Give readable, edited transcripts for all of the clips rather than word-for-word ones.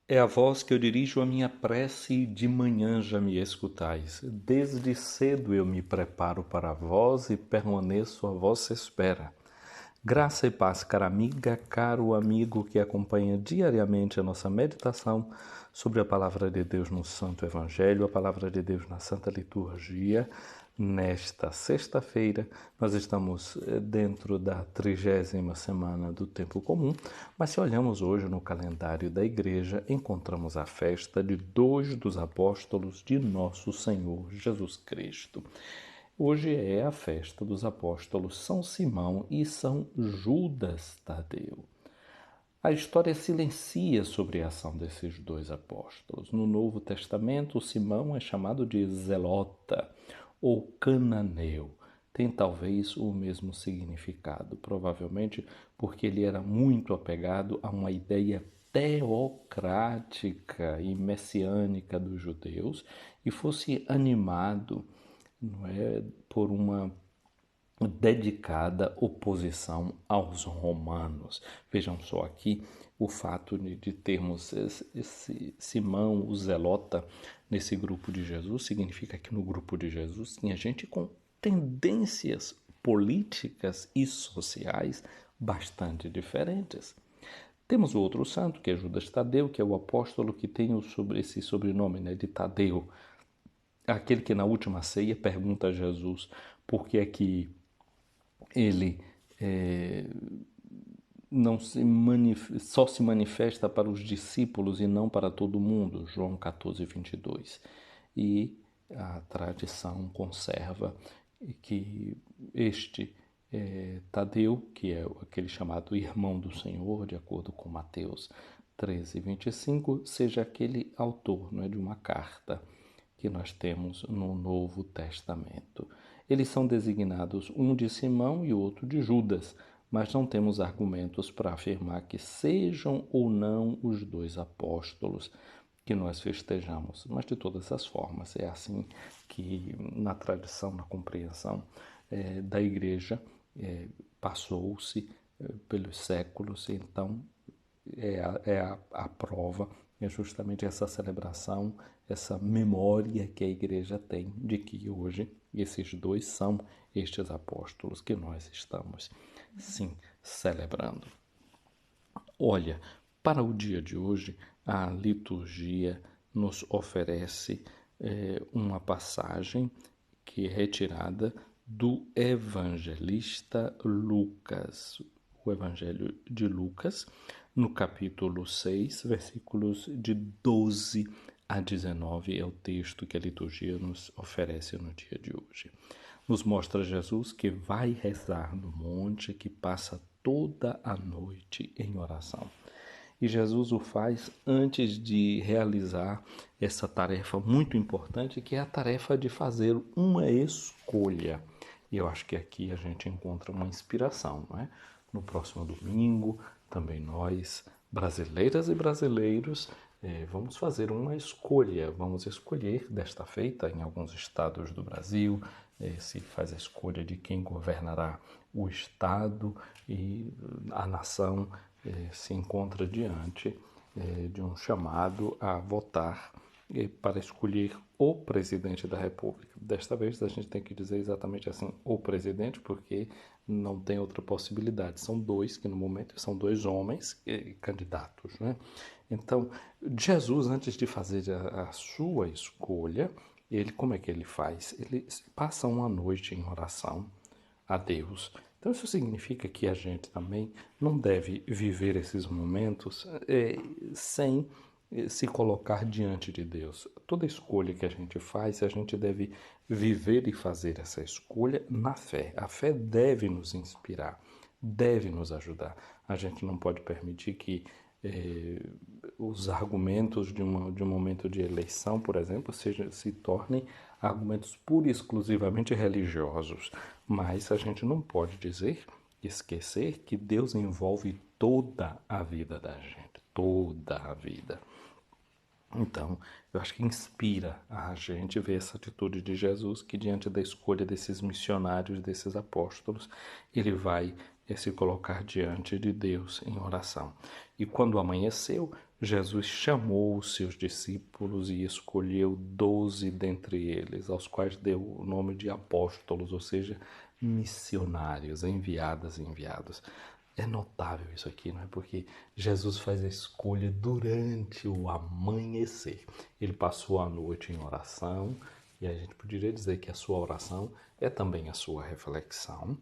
É a voz que eu dirijo a minha prece, de manhã já me escutais. Desde cedo eu me preparo para vós e permaneço à vossa espera. Graça e paz, cara amiga, caro amigo que acompanha diariamente a nossa meditação sobre a Palavra de Deus no Santo Evangelho, a Palavra de Deus na Santa Liturgia. Nesta sexta-feira, nós estamos dentro da 30ª semana do Tempo Comum, mas se olhamos hoje no calendário da Igreja, encontramos a festa de dois dos apóstolos de nosso Senhor Jesus Cristo. Hoje é a festa dos apóstolos São Simão e São Judas Tadeu. A história silencia sobre a ação desses dois apóstolos. No Novo Testamento, Simão é chamado de Zelota ou Cananeu. Tem talvez o mesmo significado, provavelmente porque ele era muito apegado a uma ideia teocrática e messiânica dos judeus e fosse animado, não é, por uma dedicada oposição aos romanos. Vejam só aqui o fato de termos esse Simão, o Zelota, nesse grupo de Jesus, significa que no grupo de Jesus tinha gente com tendências políticas e sociais bastante diferentes. Temos o outro santo, que é Judas Tadeu, que é o apóstolo que tem esse sobrenome, né, de Tadeu, aquele que na última ceia pergunta a Jesus por que é que ele não se só se manifesta para os discípulos e não para todo mundo, João 14:22. E a tradição conserva que este Tadeu, que é aquele chamado irmão do Senhor, de acordo com Mateus 13:25, seja aquele autor, não é, de uma carta que nós temos no Novo Testamento. Eles são designados um de Simão e outro de Judas, mas não temos argumentos para afirmar que sejam ou não os dois apóstolos que nós festejamos. Mas, de todas as formas, é assim que, na tradição, na compreensão da Igreja, passou-se pelos séculos, então a prova, é justamente essa celebração, essa memória que a Igreja tem de que hoje esses dois são estes apóstolos que nós estamos, sim, celebrando. Olha, para o dia de hoje, a liturgia nos oferece uma passagem que é retirada do evangelista Lucas, o Evangelho de Lucas, no capítulo 6, versículos de 12 a 19, é o texto que a liturgia nos oferece no dia de hoje. Nos mostra Jesus que vai rezar no monte, que passa toda a noite em oração. E Jesus o faz antes de realizar essa tarefa muito importante, que é a tarefa de fazer uma escolha. E eu acho que aqui a gente encontra uma inspiração, não é? No próximo domingo, também nós, brasileiras e brasileiros, vamos fazer uma escolha. Vamos escolher, desta feita, em alguns estados do Brasil, se faz a escolha de quem governará o Estado e a nação se encontra diante de um chamado a votar para escolher o presidente da República. Desta vez a gente tem que dizer exatamente assim, o presidente, porque não tem outra possibilidade. São dois que no momento são dois homens candidatos, né? Então, Jesus, antes de fazer a sua escolha, ele, como é que ele faz? Ele passa uma noite em oração a Deus. Então isso significa que a gente também não deve viver esses momentos sem se colocar diante de Deus. Toda escolha que a gente faz, a gente deve viver e fazer essa escolha na fé. A fé deve nos inspirar, deve nos ajudar. A gente não pode permitir que os argumentos de um momento de eleição, por exemplo, se tornem argumentos pura e exclusivamente religiosos. Mas a gente não pode esquecer que Deus envolve toda a vida da gente, toda a vida. Então, eu acho que inspira a gente ver essa atitude de Jesus, que diante da escolha desses missionários, desses apóstolos, ele vai é se colocar diante de Deus em oração. E quando amanheceu, Jesus chamou os seus discípulos e escolheu 12 dentre eles, aos quais deu o nome de apóstolos, ou seja, missionários, enviados. É notável isso aqui, não é? Porque Jesus faz a escolha durante o amanhecer. Ele passou a noite em oração, e a gente poderia dizer que a sua oração é também a sua reflexão,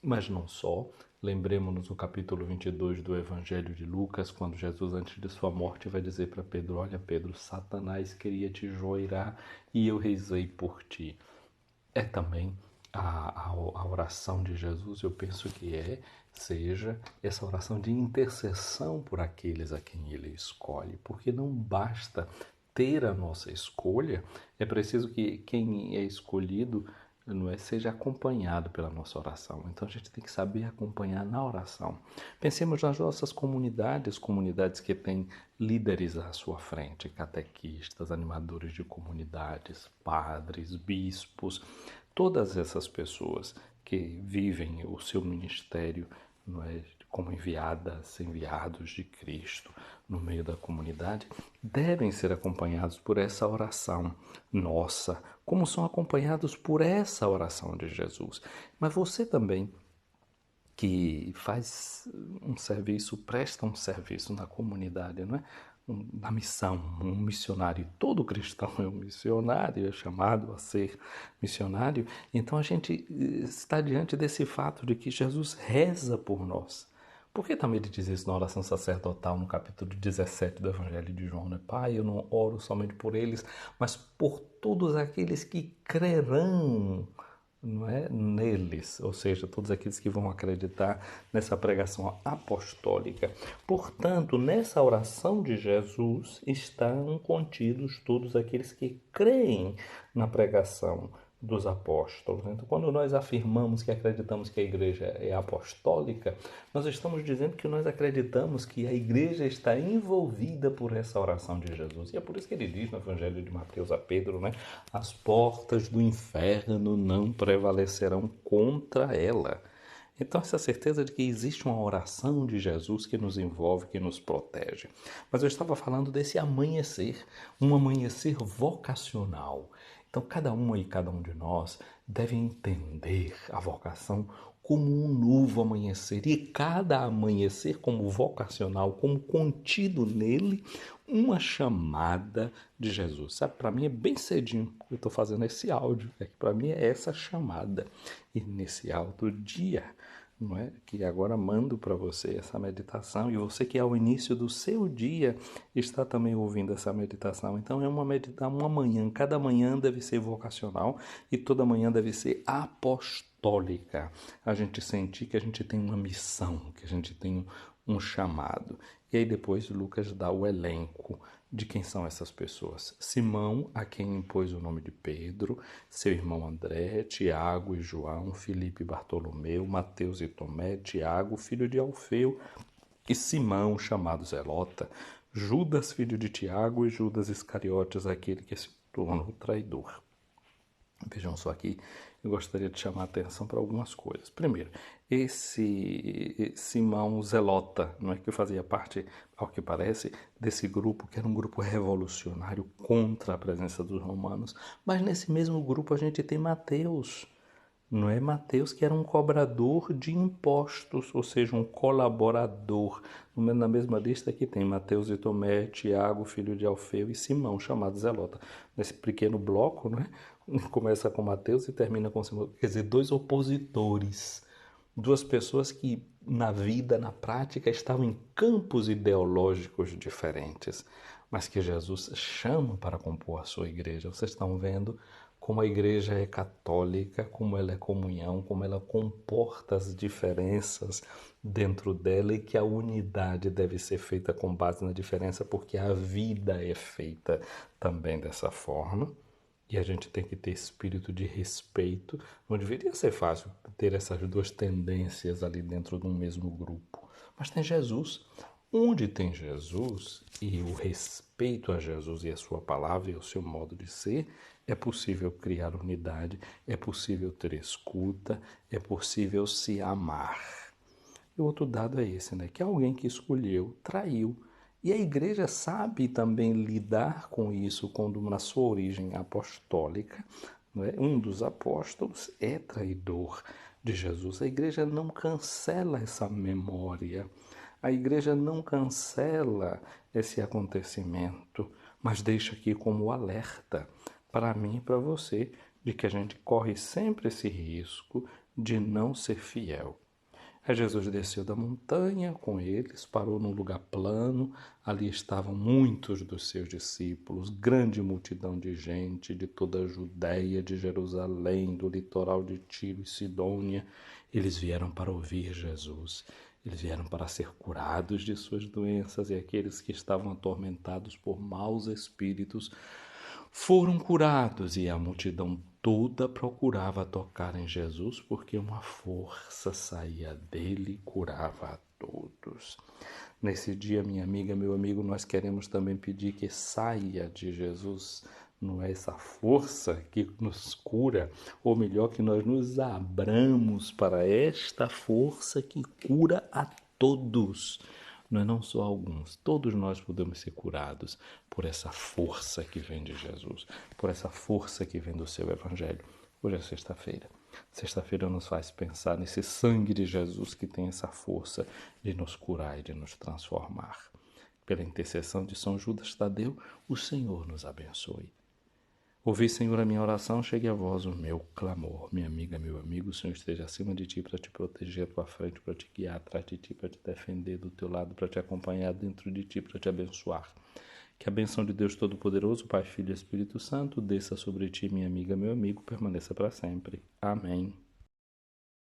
mas não só. Lembremos-nos no capítulo 22 do Evangelho de Lucas, quando Jesus, antes de sua morte, vai dizer para Pedro: olha, Pedro, Satanás queria te joirar e eu rezei por ti. É também a oração de Jesus, eu penso que seja essa oração de intercessão por aqueles a quem ele escolhe, porque não basta ter a nossa escolha, é preciso que quem é escolhido não é, seja acompanhado pela nossa oração. Então a gente tem que saber acompanhar na oração. Pensemos nas nossas comunidades que têm líderes à sua frente, catequistas, animadores de comunidades, padres, bispos, todas essas pessoas que vivem o seu ministério, não é, como enviados de Cristo no meio da comunidade, devem ser acompanhados por essa oração nossa, como são acompanhados por essa oração de Jesus. Mas você também, que faz um serviço, presta um serviço na comunidade, não é? Na missão, um missionário. Todo cristão é um missionário, é chamado a ser missionário. Então a gente está diante desse fato de que Jesus reza por nós. Por que também ele diz isso na oração sacerdotal, no capítulo 17 do Evangelho de João, né? Pai, eu não oro somente por eles, mas por todos aqueles que crerão, não é, neles, ou seja, todos aqueles que vão acreditar nessa pregação apostólica. Portanto, nessa oração de Jesus estão contidos todos aqueles que creem na pregação dos apóstolos. Então, quando nós afirmamos que acreditamos que a igreja é apostólica, nós estamos dizendo que nós acreditamos que a igreja está envolvida por essa oração de Jesus. E é por isso que ele diz no Evangelho de Mateus a Pedro, né? As portas do inferno não prevalecerão contra ela. Então, essa certeza de que existe uma oração de Jesus que nos envolve, que nos protege. Mas eu estava falando desse amanhecer, um amanhecer vocacional. Então, cada uma e cada um de nós deve entender a vocação como um novo amanhecer, e cada amanhecer como vocacional, como contido nele, uma chamada de Jesus. Sabe, para mim é bem cedinho que eu estou fazendo esse áudio, para mim é essa chamada inicial do dia, não é? Que agora mando para você essa meditação, e você que ao início do seu dia está também ouvindo essa meditação. Então é uma manhã, cada manhã deve ser vocacional e toda manhã deve ser apostólica. A gente sentir que a gente tem uma missão, que a gente tem um chamado. E aí depois Lucas dá o elenco de quem são essas pessoas. Simão, a quem impôs o nome de Pedro, seu irmão André, Tiago e João, Filipe e Bartolomeu, Mateus e Tomé, Tiago, filho de Alfeu, e Simão, chamado Zelota, Judas, filho de Tiago, e Judas Iscariotes, aquele que se tornou traidor. Vejam só aqui, eu gostaria de chamar a atenção para algumas coisas. Primeiro, esse Simão Zelota, não é, que fazia parte, ao que parece, desse grupo, que era um grupo revolucionário contra a presença dos romanos. Mas nesse mesmo grupo a gente tem Mateus, não é? Mateus, que era um cobrador de impostos, ou seja, um colaborador. Na mesma lista aqui tem Mateus e Tomé, Tiago, filho de Alfeu, e Simão, chamado Zelota. Nesse pequeno bloco, não é? Começa com Mateus e termina com Simão. Quer dizer, dois opositores, duas pessoas que na vida, na prática, estavam em campos ideológicos diferentes, mas que Jesus chama para compor a sua igreja. Vocês estão vendo como a igreja é católica, como ela é comunhão, como ela comporta as diferenças dentro dela, e que a unidade deve ser feita com base na diferença, porque a vida é feita também dessa forma. E a gente tem que ter espírito de respeito. Não deveria ser fácil ter essas duas tendências ali dentro de um mesmo grupo. Mas tem Jesus. Onde tem Jesus e o respeito a Jesus e a sua palavra e o seu modo de ser, é possível criar unidade, é possível ter escuta, é possível se amar. o outro dado é esse, né? Que alguém que escolheu traiu. E a igreja sabe também lidar com isso quando, na sua origem apostólica, né, um dos apóstolos é traidor de Jesus. A igreja não cancela essa memória. A igreja não cancela esse acontecimento, mas deixa aqui como alerta para mim e para você de que a gente corre sempre esse risco de não ser fiel. Aí Jesus desceu da montanha com eles, parou num lugar plano. Ali estavam muitos dos seus discípulos, grande multidão de gente de toda a Judéia, de Jerusalém, do litoral de Tiro e Sidônia. Eles vieram para ouvir Jesus. Eles vieram para ser curados de suas doenças, e aqueles que estavam atormentados por maus espíritos foram curados, e a multidão toda procurava tocar em Jesus, porque uma força saía dele e curava a todos. Nesse dia, minha amiga, meu amigo, nós queremos também pedir que saia de Jesus, não é essa força que nos cura, ou melhor, que nós nos abramos para esta força que cura a todos. Não só alguns, todos nós podemos ser curados por essa força que vem de Jesus, por essa força que vem do seu Evangelho. Hoje é sexta-feira. Sexta-feira nos faz pensar nesse sangue de Jesus que tem essa força de nos curar e de nos transformar. Pela intercessão de São Judas Tadeu, o Senhor nos abençoe. Ouvi, Senhor, a minha oração, chegue a vós o meu clamor. Minha amiga, meu amigo, o Senhor esteja acima de ti para te proteger, à tua frente para te guiar, atrás de ti para te defender, do teu lado para te acompanhar, dentro de ti para te abençoar. Que a benção de Deus Todo-Poderoso, Pai, Filho e Espírito Santo, desça sobre ti, minha amiga, meu amigo, permaneça para sempre. Amém.